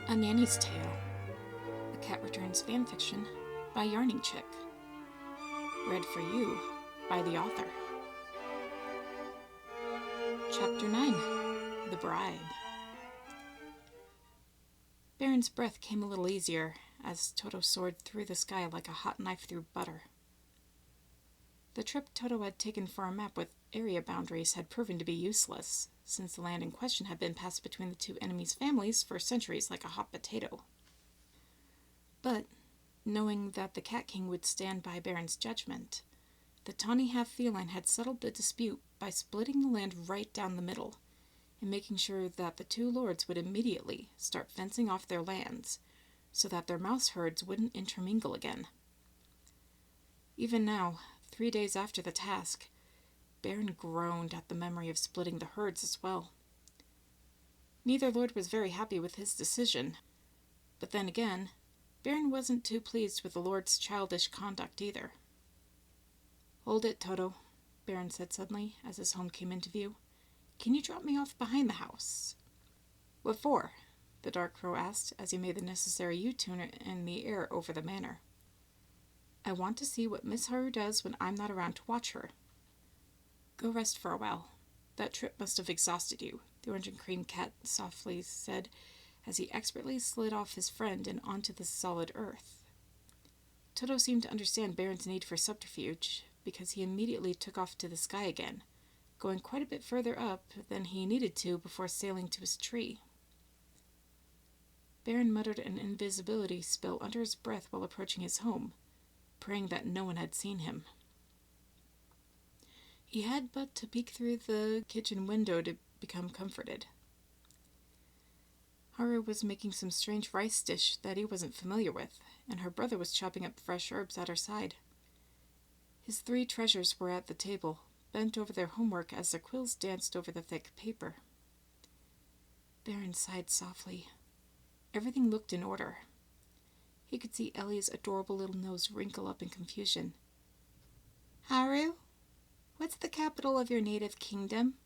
A Nanny's Tale, a Cat Returns fanfiction by Yarning Chick. Read for you by the author. Chapter 9, The Bribe. Baron's breath came a little easier as Toto soared through the sky like a hot knife through butter. The trip Toto had taken for a map with area boundaries had proven to be useless, since the land in question had been passed between the two enemies' families for centuries like a hot potato. But, knowing that the Cat King would stand by Baron's judgment, the tawny half-feline had settled the dispute by splitting the land right down the middle, and making sure that the two lords would immediately start fencing off their lands, so that their mouse herds wouldn't intermingle again. Even now, 3 days after the task, Baron groaned at the memory of splitting the herds as well. Neither lord was very happy with his decision, but then again, Baron wasn't too pleased with the lord's childish conduct either. "Hold it, Toto," Baron said suddenly, as his home came into view. "Can you drop me off behind the house?" "What for?" the dark crow asked, as he made the necessary U-turn in the air over the manor. "I want to see what Miss Haru does when I'm not around to watch her." "Go rest for a while. That trip must have exhausted you," the orange and cream cat softly said, as he expertly slid off his friend and onto the solid earth. Toto seemed to understand Baron's need for subterfuge, because he immediately took off to the sky again, going quite a bit further up than he needed to before sailing to his tree. Baron muttered an invisibility spell under his breath while approaching his home, praying that no one had seen him. He had but to peek through the kitchen window to become comforted. Haru was making some strange rice dish that he wasn't familiar with, and her brother was chopping up fresh herbs at her side. His three treasures were at the table, bent over their homework as their quills danced over the thick paper. Baron sighed softly. Everything looked in order. He could see Ellie's adorable little nose wrinkle up in confusion. "Haru, what's the capital of your native kingdom?"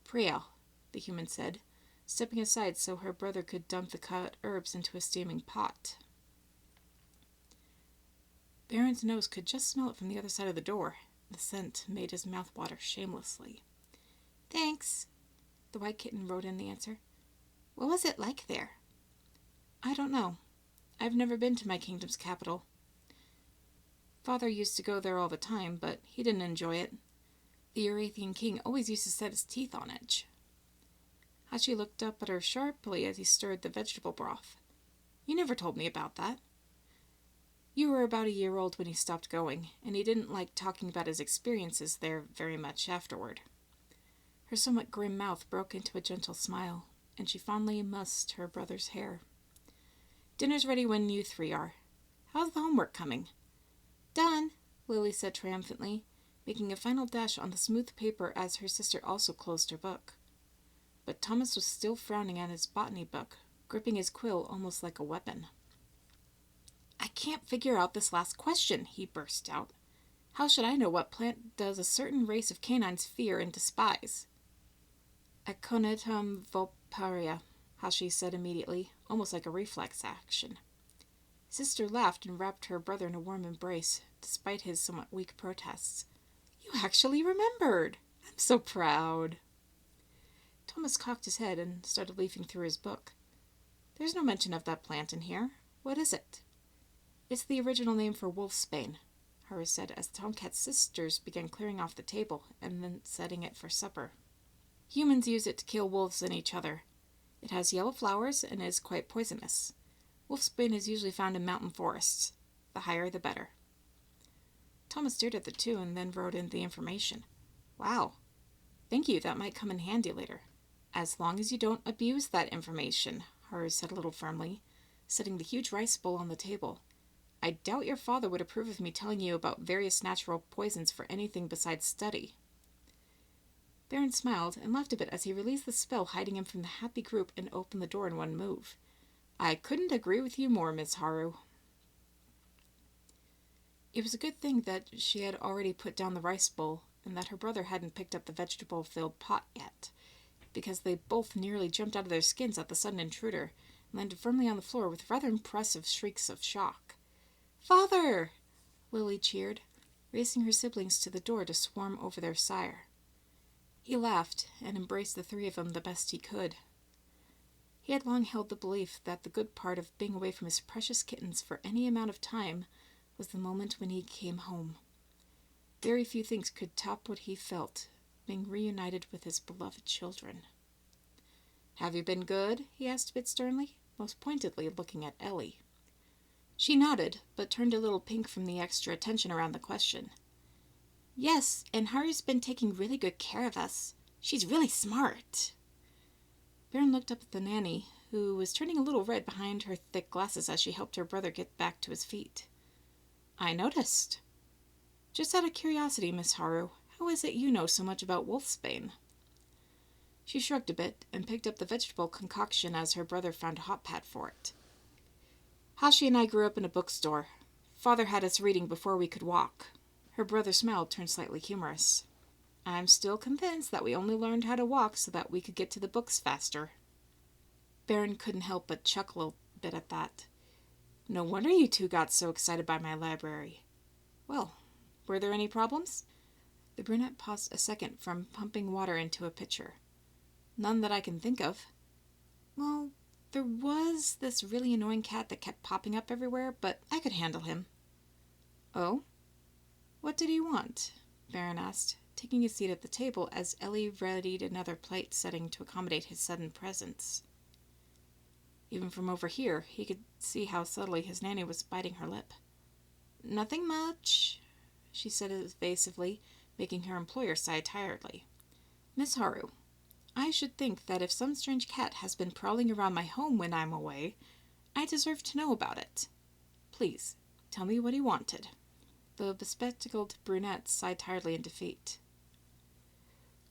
"Priel," the human said, stepping aside so her brother could dump the cut herbs into a steaming pot. Baron's nose could just smell it from the other side of the door. The scent made his mouth water shamelessly. "Thanks," the white kitten wrote in the answer. "What was it like there?" "I don't know. I've never been to my kingdom's capital. Father used to go there all the time, but he didn't enjoy it. The Eurathian king always used to set his teeth on edge." Hachi looked up at her sharply as he stirred the vegetable broth. "You never told me about that." "You were about a year old when he stopped going, and he didn't like talking about his experiences there very much afterward." Her somewhat grim mouth broke into a gentle smile, and she fondly mussed her brother's hair. "Dinner's ready when you three are. How's the homework coming?" "Done," Lily said triumphantly, making a final dash on the smooth paper as her sister also closed her book. But Thomas was still frowning at his botany book, gripping his quill almost like a weapon. "I can't figure out this last question," he burst out. "How should I know what plant does a certain race of canines fear and despise?" "Aconitum vulparia," Hashi said immediately, almost like a reflex action. Sister laughed and wrapped her brother in a warm embrace, despite his somewhat weak protests. "You actually remembered! I'm so proud." Thomas cocked his head and started leafing through his book. "There's no mention of that plant in here. What is it?" "It's the original name for wolfsbane," Haru said, as the tomcat's sisters began clearing off the table and then setting it for supper. "Humans use it to kill wolves and each other. It has yellow flowers and is quite poisonous. Wolfsbane is usually found in mountain forests. The higher, the better." Thomas stared at the two and then wrote in the information. "Wow. Thank you, that might come in handy later." "As long as you don't abuse that information," Haru said a little firmly, setting the huge rice bowl on the table. "I doubt your father would approve of me telling you about various natural poisons for anything besides study." Baron smiled and laughed a bit as he released the spell hiding him from the happy group and opened the door in one move. "I couldn't agree with you more, Miss Haru." It was a good thing that she had already put down the rice bowl and that her brother hadn't picked up the vegetable-filled pot yet, because they both nearly jumped out of their skins at the sudden intruder, landed firmly on the floor with rather impressive shrieks of shock. "Father!" Lily cheered, racing her siblings to the door to swarm over their sire. He laughed and embraced the three of them the best he could. He had long held the belief that the good part of being away from his precious kittens for any amount of time was the moment when he came home. Very few things could top what he felt, being reunited with his beloved children. "Have you been good?" he asked a bit sternly, most pointedly looking at Ellie. She nodded, but turned a little pink from the extra attention around the question. "Yes, and Haru's been taking really good care of us. She's really smart." Baron looked up at the nanny, who was turning a little red behind her thick glasses as she helped her brother get back to his feet. "I noticed. Just out of curiosity, Miss Haru, how is it you know so much about wolfsbane?" She shrugged a bit and picked up the vegetable concoction as her brother found a hot pad for it. "Hashi and I grew up in a bookstore. Father had us reading before we could walk." Her brother's smile turned slightly humorous. "I'm still convinced that we only learned how to walk so that we could get to the books faster." Baron couldn't help but chuckle a bit at that. "No wonder you two got so excited by my library. Well, were there any problems?" The brunette paused a second from pumping water into a pitcher. "None that I can think of." "Well, there was this really annoying cat that kept popping up everywhere, but I could handle him." "Oh? What did he want?" Baron asked, taking a seat at the table as Ellie readied another plate setting to accommodate his sudden presence. Even from over here, he could see how subtly his nanny was biting her lip. "Nothing much," she said evasively, making her employer sigh tiredly. "Miss Haru, I should think that if some strange cat has been prowling around my home when I'm away, I deserve to know about it. Please, tell me what he wanted." The bespectacled brunette sighed tiredly in defeat.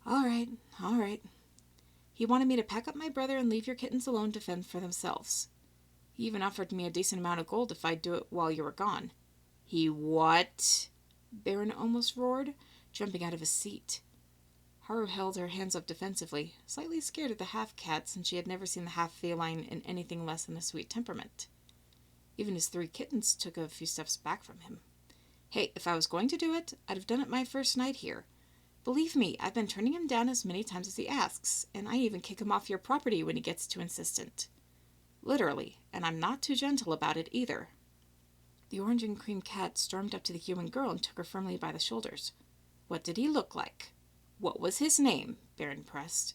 All right. He wanted me to pack up my brother and leave your kittens alone to fend for themselves. He even offered me a decent amount of gold if I'd do it while you were gone." "He what?" Baron almost roared, jumping out of his seat. Haru held her hands up defensively, slightly scared of the half-cat since she had never seen the half-feline in anything less than a sweet temperament. Even his 3 kittens took a few steps back from him. "Hey, if I was going to do it, I'd have done it my first night here. Believe me, I've been turning him down as many times as he asks, and I even kick him off your property when he gets too insistent. Literally, and I'm not too gentle about it either." The orange and cream cat stormed up to the human girl and took her firmly by the shoulders. "What did he look like? What was his name?" Baron pressed.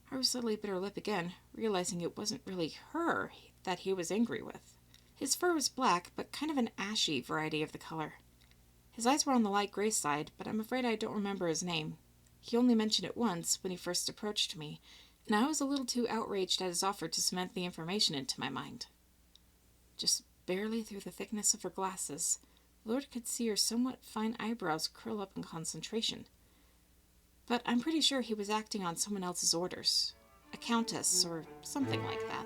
Haru suddenly bit her lip again, realizing it wasn't really her that he was angry with. His fur was black, but kind of an ashy variety of the color. His eyes were on the light gray side, but I'm afraid I don't remember his name. He only mentioned it once when he first approached me, and I was a little too outraged at his offer to cement the information into my mind. Just barely through the thickness of her glasses, the Lord could see her somewhat fine eyebrows curl up in concentration. But I'm pretty sure he was acting on someone else's orders. A countess or something like that.